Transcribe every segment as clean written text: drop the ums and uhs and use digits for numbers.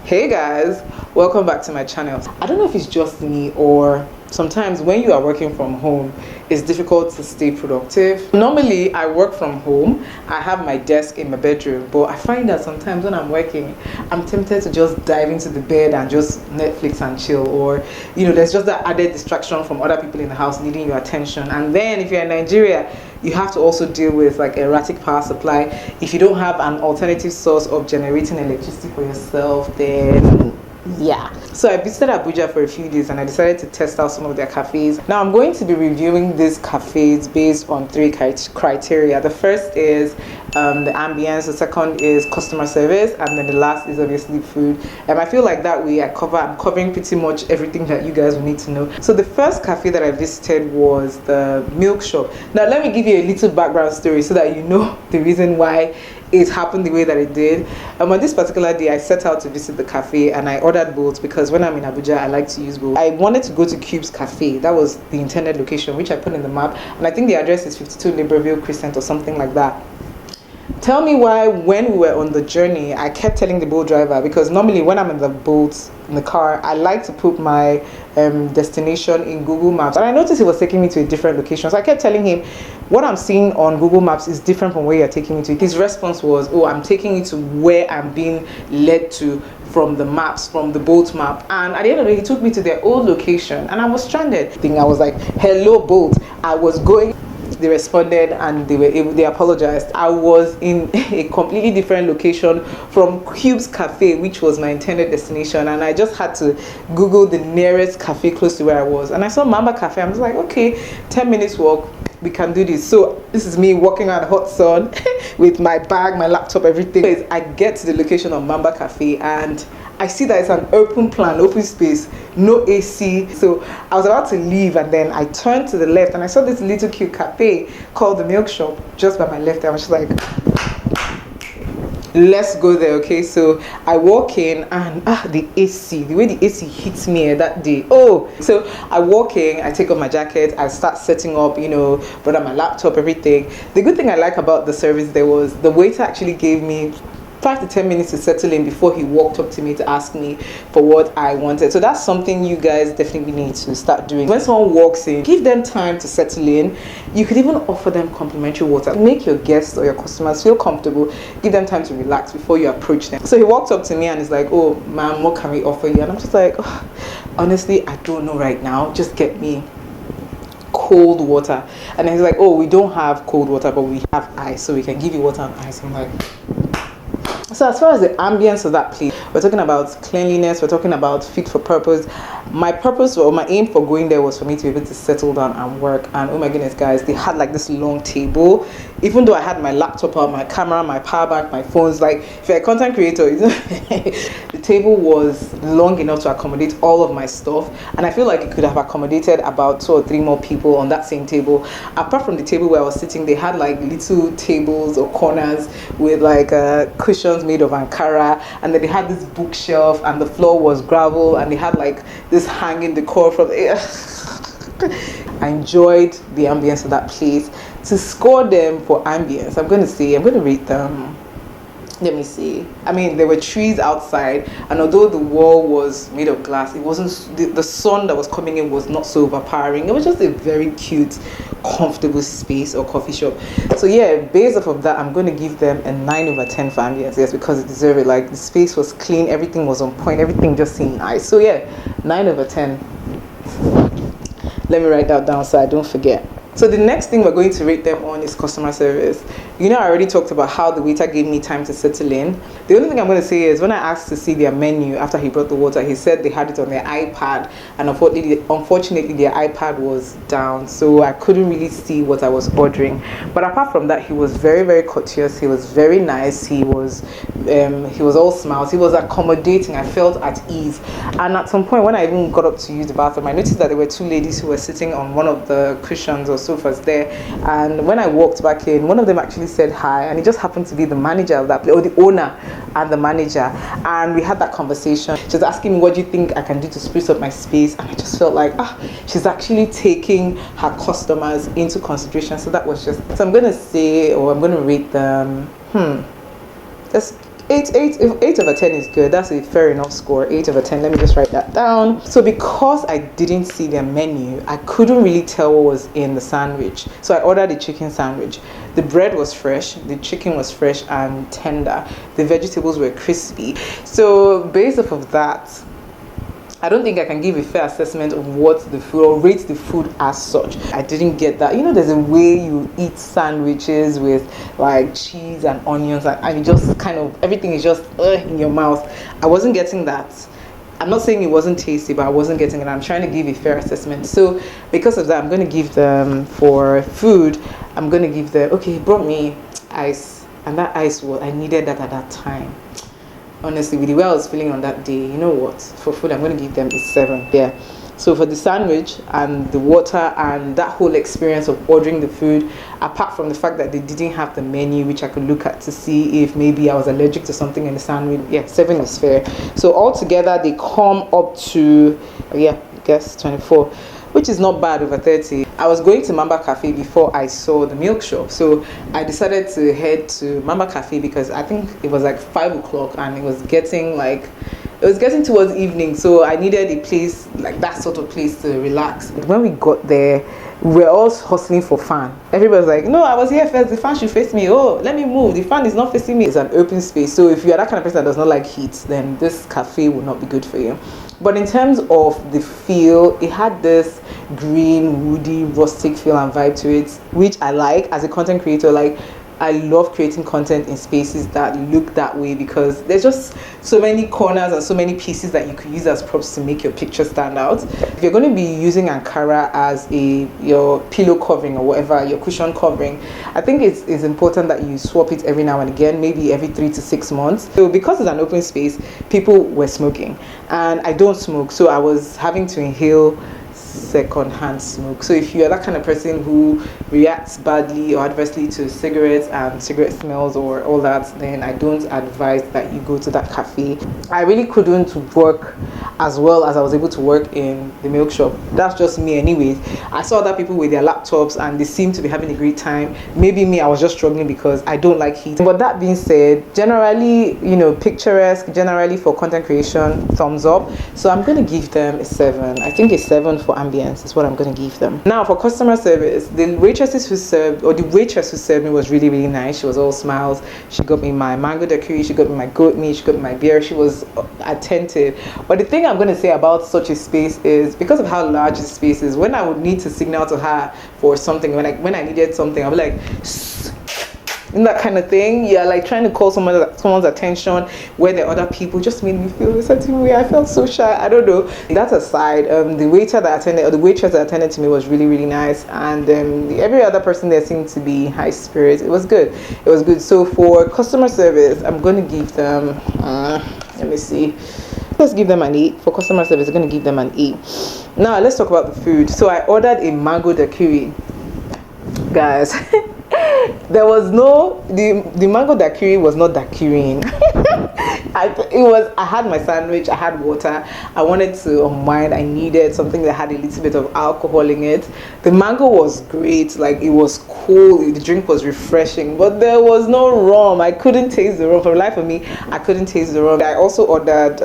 Hey guys, welcome back to my channel. I don't know if it's just me or sometimes when you are working from home it's difficult to stay productive. Normally I work from home, I have my desk in my bedroom, but I find that sometimes when I'm working I'm tempted to just dive into the bed and just Netflix and chill, or there's just that added distraction from other people in the house needing your attention. And then if you're in Nigeria, you have to also deal with like erratic power supply. If you don't have an alternative source of generating electricity for yourself, then yeah. So I visited Abuja for a few days and I decided to test out some of their cafes. Now I'm going to be reviewing these cafes based on three criteria. The first is the ambience, the second is customer service, and then the last is obviously food. And I feel like that way I'm covering pretty much everything that you guys will need to know. So the first cafe that I visited was the milk shop. Now let me give you a little background story so that you know the reason why it happened the way that it did. On this particular day I set out to visit the cafe and I ordered both because when I'm in Abuja I like to use both. I wanted to go to Cube's Cafe. That was the intended location, which I put in the map, and I think the address is 52 Libreville Crescent or something like that. Tell me why when we were on the journey I kept telling the boat driver, because normally when I'm in the boat in the car I like to put my destination in Google Maps, and I noticed he was taking me to a different location. So I kept telling him what I'm seeing on Google Maps is different from where you're taking me to. His response was, oh, I'm taking you to where I'm being led to from the maps, from the boat map. And at the end of the day he took me to their old location and I was stranded. I was like, hello boat, I was going. They responded and they apologized. I was in a completely different location from Cube's Cafe, which was my intended destination, and I just had to Google the nearest cafe close to where I was, and I saw Mambaah Cafe. I was like, okay, 10 minutes walk, we can do this. So this is me walking out in the hot sun with my bag, my laptop, everything. I get to the location of Mambaah Cafe and I see that it's an open plan, open space, no AC. So I was about to leave and then I turned to the left and I saw this little cute cafe called the Milk Shop just by my left. I was just like, let's go there. Okay, so I walk in and the AC, the way the AC hits me that day. Oh, so I walk in, I take off my jacket, I start setting up, brought out my laptop, everything. The good thing I like about the service there was the waiter actually gave me 5 to 10 minutes to settle in before he walked up to me to ask me for what I wanted. So that's something you guys definitely need to start doing. When someone walks in, give them time to settle in. You could even offer them complimentary water. Make your guests or your customers feel comfortable. Give them time to relax before you approach them. So he walked up to me and he's like, oh ma'am, what can we offer you? And I'm just like, oh, honestly, I don't know right now. Just get me cold water. And then he's like, oh, we don't have cold water, but we have ice, so we can give you water and ice. I'm like, so as far as the ambience of that place, we're talking about cleanliness, we're talking about fit for purpose. My purpose or my aim for going there was for me to be able to settle down and work. And oh my goodness guys, they had like this long table. Even though I had my laptop out, my camera, my power bank, my phones, like if you're a content creator, the table was long enough to accommodate all of my stuff. And I feel like it could have accommodated about 2 or 3 more people on that same table. Apart from the table where I was sitting, they had like little tables or corners with like cushions made of Ankara, and then they had this bookshelf and the floor was gravel, and they had like this hanging decor from I enjoyed the ambience of that place. To score them for ambience, I'm going to rate them, let me see. I mean, there were trees outside, and although the wall was made of glass, it wasn't, the sun that was coming in was not so overpowering. It was just a very cute, comfortable space or coffee shop. So yeah, based off of that, I'm going to give them a 9 over 10 for ambience. Yes, because it deserved it. Like the space was clean, everything was on point, everything just seemed nice. So yeah, 9 over 10. Let me write that down so I don't forget. So the next thing we're going to rate them on is customer service. I already talked about how the waiter gave me time to settle in. The only thing I'm going to say is when I asked to see their menu after he brought the water, he said they had it on their iPad, and unfortunately their iPad was down, so I couldn't really see what I was ordering. But apart from that, he was very, very courteous. He was very nice. He was all smiles. He was accommodating. I felt at ease. And at some point when I even got up to use the bathroom, I noticed that there were 2 ladies who were sitting on one of the cushions or sofas there, and when I walked back in, one of them actually said hi, and it just happened to be the manager of that place, or the owner and the manager, and we had that conversation. She was asking me, what do you think I can do to spruce up my space? And I just felt like she's actually taking her customers into consideration. So that was just, so I'm going to say, or I'm going to rate them, just If 8 over 10 is good, that's a fair enough score. 8 over 10. Let me just write that down. So because I didn't see their menu, I couldn't really tell what was in the sandwich. So I ordered a chicken sandwich. The bread was fresh, the chicken was fresh and tender, the vegetables were crispy. So based off of that, I don't think I can give a fair assessment of what the food, or rate the food as such. I didn't get that. You know, there's a way you eat sandwiches with like cheese and onions, and it just kind of, everything is just in your mouth. I wasn't getting that. I'm not saying it wasn't tasty, but I wasn't getting it. I'm trying to give a fair assessment. So because of that, I'm going to give them, for food, I'm going to give them, okay, he brought me ice, and that ice, was, I needed that at that time. Honestly, with the way I was feeling on that day, you know what, for food I'm going to give them a 7. Yeah. So for the sandwich and the water and that whole experience of ordering the food, apart from the fact that they didn't have the menu which I could look at to see if maybe I was allergic to something in the sandwich, yeah, 7 is fair. So altogether they come up to, yeah, I guess 24, which is not bad over 30. I was going to Mambaah Cafe before I saw the milk shop, so I decided to head to Mambaah Cafe because I think it was like 5 o'clock and it was getting towards evening, so I needed a place, like that sort of place, to relax. When we got there, we were all hustling for fan. Everybody's like, no, I was here first, the fan should face me. Oh, let me move, the fan is not facing me. It's an open space, so if you're that kind of person that does not like heat, then this cafe will not be good for you. But in terms of the feel, it had this green, woody, rustic feel and vibe to it, which I like as a content creator. Like, I love creating content in spaces that look that way because there's just so many corners and so many pieces that you could use as props to make your picture stand out. If you're going to be using Ankara as your pillow covering or whatever, your cushion covering, I think it's important that you swap it every now and again, maybe every 3 to 6 months. So because it's an open space, people were smoking and I don't smoke, so I was having to inhale second-hand smoke. So if you're that kind of person who reacts badly or adversely to cigarettes and cigarette smells or all that, then I don't advise that you go to that cafe. I really couldn't work as well as I was able to work in the milk shop. That's just me anyways. I saw other people with their laptops and they seemed to be having a great time. Maybe me, I was just struggling because I don't like heat. But that being said, generally, you know, picturesque, generally for content creation, thumbs up. So I'm going to give them a 7. I think a 7 for ambience is what I'm going to give them. Now for customer service, the waitress who served me was really, really nice. She was all smiles. She got me my mango daiquiri, she got me my goat meat, she got me my beer. She was attentive. But the thing I'm going to say about such a space is, because of how large the space is, when I would need to signal to her for something, when I needed something, I'll be like, that kind of thing. Yeah, like trying to call someone's attention where the other people just made me feel a certain way. I felt so shy. I don't know. That aside, the waitress that attended to me was really, really nice, and every other person there seemed to be high spirits. It was good. It was good. So for customer service, I'm going to give them let me see, let's give them an 8. For customer service, I'm going to give them an 8. Now let's talk about the food. So I ordered a mango daiquiri, guys. There was no, the mango daiquiri was not daiquiriing. I had my sandwich, I had water, I wanted to unwind, I needed something that had a little bit of alcohol in it. The mango was great, like it was cool, the drink was refreshing, but there was no rum. I couldn't taste the rum. For the life of me, I couldn't taste the rum. I also ordered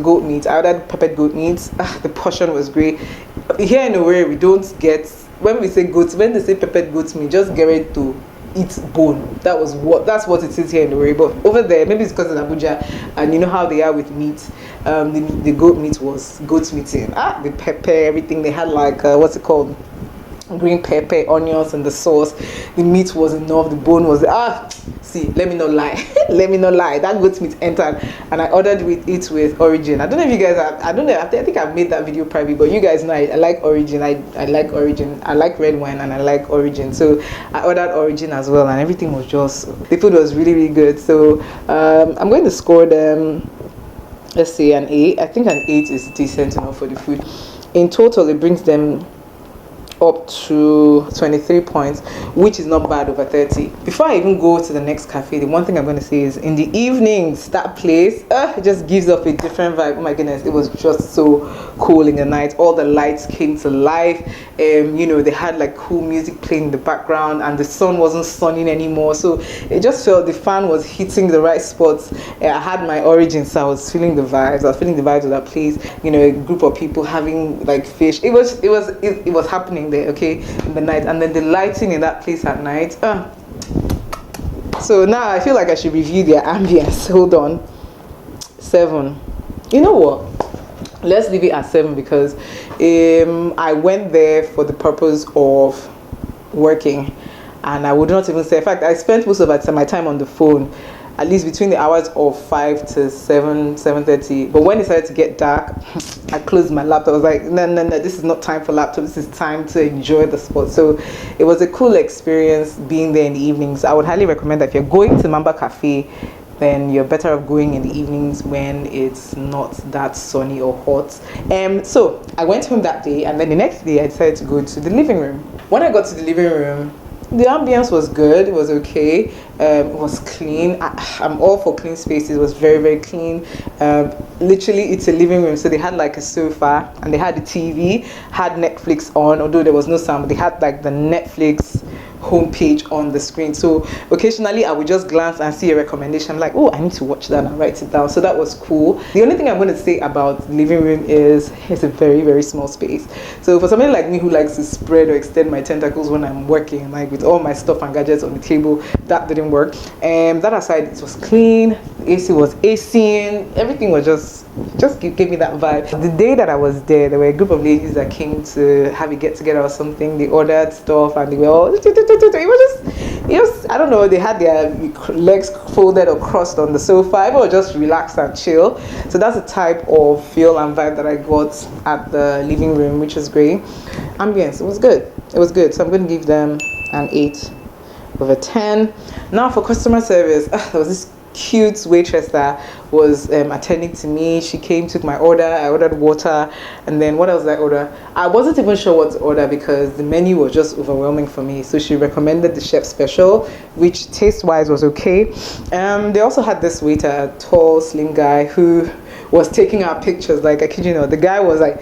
goat meat. I ordered peppered goat meat. The portion was great. Here in Owerri, we don't get, when they say peppered goat meat, just get ready to eat bone. That's what it is here in the way. But over there, maybe it's because in Abuja, and you know how they are with meat. The goat meat was goat meat. The pepper, everything. They had like what's it called? Green pepper, onions, and the sauce. The meat was enough. The bone was see, let me not lie. That goat meat entered, and I ordered it with Origin. I don't know if you guys have, I don't know, I think I've made that video private, but you guys know I like Origin. I like Origin. I like red wine and I like Origin. So I ordered Origin as well, and everything was just, the food was really, really good. So I'm going to score them, let's say an 8. I think an 8 is decent enough for the food. In total, it brings them up to 23 points, which is not bad over 30. Before I even go to the next cafe, the one thing I'm going to say is in the evenings, that place it just gives off a different vibe. Oh my goodness, it was just so cool in the night. All the lights came to life. You know, they had like cool music playing in the background, and the sun wasn't sunning anymore, so it just felt the fan was hitting the right spots. I had my origins, so I was feeling the vibes. I was feeling the vibes of that place. You know, a group of people having like fish. It was happening there, okay, in the night. And then the lighting in that place at night. So now I feel like I should review their ambience. Hold on. 7. You know what? Let's leave it at 7 because I went there for the purpose of working, and I would not even say. In fact, I spent most of my time on the phone, at least between the hours of 5 to 7:30. But when it started to get dark, I closed my laptop. I was like, no, this is not time for laptop. This is time to enjoy the spot. So it was a cool experience being there in the evenings. I would highly recommend that if you're going to Mambaah Cafe, then you're better off going in the evenings when it's not that sunny or hot. So I went home that day, and then the next day I decided to go to the living room. When I got to the living room, the ambience was good. It was okay. It was clean. I'm all for clean spaces. It was very, very clean. Literally, it's a living room, so they had like a sofa, and they had the TV, had Netflix on, although there was no sound, but they had like the Netflix homepage on the screen. So occasionally I would just glance and see a recommendation. I'm like, oh, I need to watch that and write it down. So that was cool. The only thing I'm going to say about the living room is it's a very, very small space. So for somebody like me who likes to spread or extend my tentacles when I'm working, like with all my stuff and gadgets on the table, that didn't work. And that aside, it was clean. The AC was ACing. Everything was just gave me that vibe. The day that I was there were a group of ladies that came to have a get together or something. They ordered stuff and they were all, it was I don't know, they had their legs folded or crossed on the sofa. Everyone was just relaxed and chill. So that's the type of feel and vibe that I got at the living room, which was great. Ambience, it was good. So I'm going to give them an 8 over 10. Now for customer service, there was this cute waitress that was attending to me. She came, took my order. I ordered water, and then what else did I order? I wasn't even sure what to order because the menu was just overwhelming for me. So she recommended the chef special, which taste-wise was okay. They also had this waiter, a tall, slim guy who was taking our pictures. Like, I kid you not, the guy was like,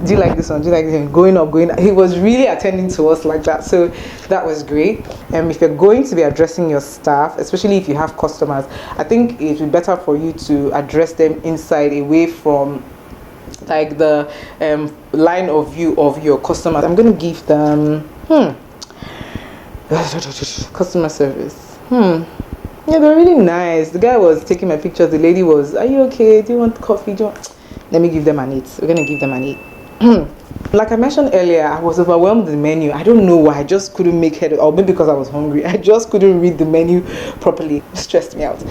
do you like this one? Do you like this one? Going up. He was really attending to us like that. So that was great. If you're going to be addressing your staff, especially if you have customers, I think it would be better for you to address them inside, away from like the line of view of your customers. I'm going to give them customer service. Yeah, they're really nice. The guy was taking my pictures. The lady was, are you okay? Do you want coffee? Let me give them an 8. We're going to give them an 8. Like I mentioned earlier, I was overwhelmed with the menu. I don't know why. I just couldn't make head, or maybe because I was hungry. I just couldn't read the menu properly. It stressed me out.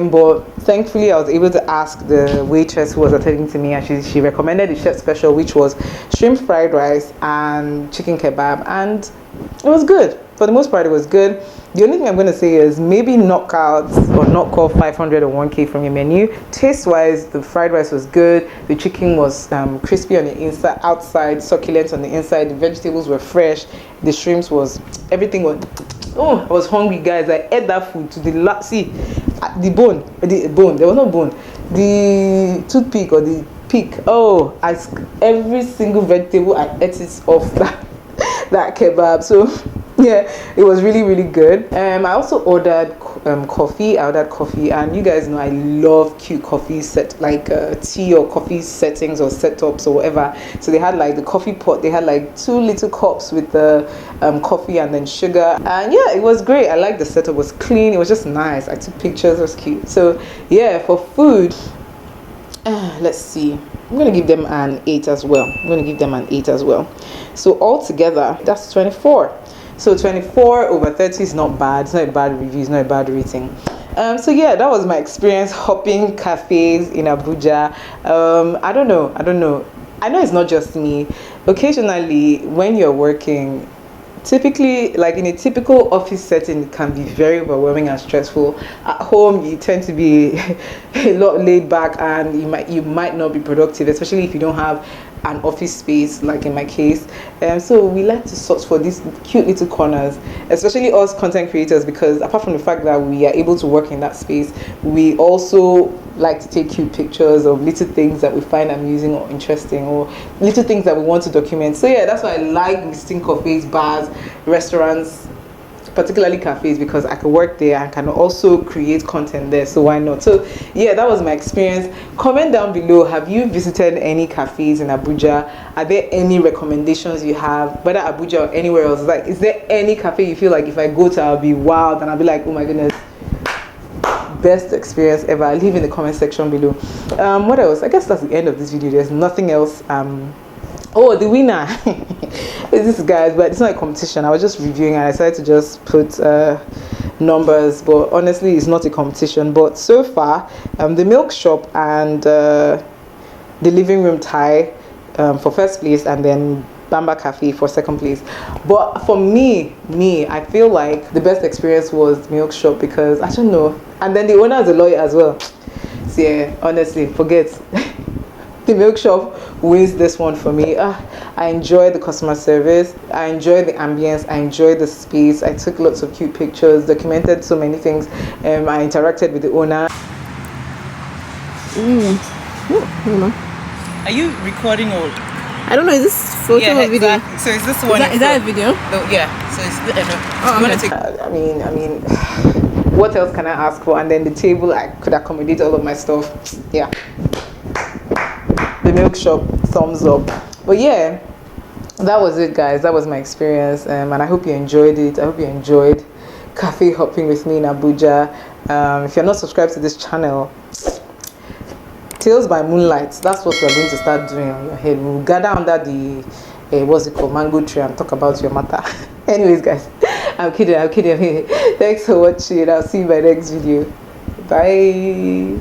But thankfully, I was able to ask the waitress who was attending to me, and she recommended the chef special, which was shrimp fried rice and chicken kebab, and it was good. For the most part, it was good. The only thing I'm going to say is maybe knock out 500 or 1K from your menu. Taste-wise, the fried rice was good. The chicken was crispy on the inside, outside, succulent on the inside. The vegetables were fresh. The shrimps was, everything was, I was hungry, guys. I ate that food to the last, the bone, there was no bone. The toothpick or the pick, every single vegetable, I ate it off that kebab. So yeah, it was really, really good. I also ordered coffee. And you guys know I love cute coffee set, like tea or coffee settings or setups or whatever. So they had like the coffee pot. They had like 2 little cups with the coffee and then sugar. And yeah, it was great. I liked the setup. It was clean. It was just nice. I took pictures. It was cute. So yeah, for food, let's see. I'm going to give them an 8 as well. So altogether, that's 24. So 24 over 30 is not bad. It's not a bad review. It's not a bad rating. So yeah, that was my experience hopping cafes in Abuja. I don't know. I know it's not just me. Occasionally, when you're working, typically, like in a typical office setting, it can be very overwhelming and stressful. At home, you tend to be a lot laid back, and you might not be productive, especially if you don't have an office space, like in my case. So we like to search for these cute little corners, especially us content creators, because apart from the fact that we are able to work in that space, we also like to take cute pictures of little things that we find amusing or interesting, or little things that we want to document. So yeah, that's why I like visiting cafes, bars, restaurants, particularly cafes, because I could work there and can also create content there, so why not? So yeah, that was my experience. Comment down below, have you visited any cafes in Abuja? Are there any recommendations you have, whether Abuja or anywhere else? Like, is there any cafe you feel like if I go to I'll be wild and I'll be like, oh my goodness, best experience ever? Leave in the comment section below. What else? I guess that's the end of this video. There's nothing else. Oh, the winner is this, guys, but it's not a competition. I was just reviewing and I decided to just put numbers, but honestly it's not a competition. But so far, the milk shop and the living room tie for first place, and then Mambaah Cafe for second place. But for me, I feel like the best experience was milk shop, because I don't know, and then the owner is a lawyer as well. So yeah, honestly, forget. The milk shop wins this one for me. I enjoy the customer service, I enjoy the ambience, I enjoy the space. I took lots of cute pictures, documented so many things. I interacted with the owner. Are you recording or? I don't know, is this photo or video? Exactly. So is this one? Is that a video? No, yeah. So it's okay. I mean, what else can I ask for? And then the table, I could accommodate all of my stuff. Yeah. The milk shop, thumbs up. But yeah, that was it, guys. That was my experience, and I hope you enjoyed it. I hope you enjoyed cafe hopping with me in Abuja. If you're not subscribed to this channel, Tales by Moonlight, that's what we're going to start doing on your head. We'll gather under the what's it called, mango tree, and talk about your matter. Anyways, guys, I'm kidding. Thanks for watching. I'll see you in my next video. Bye.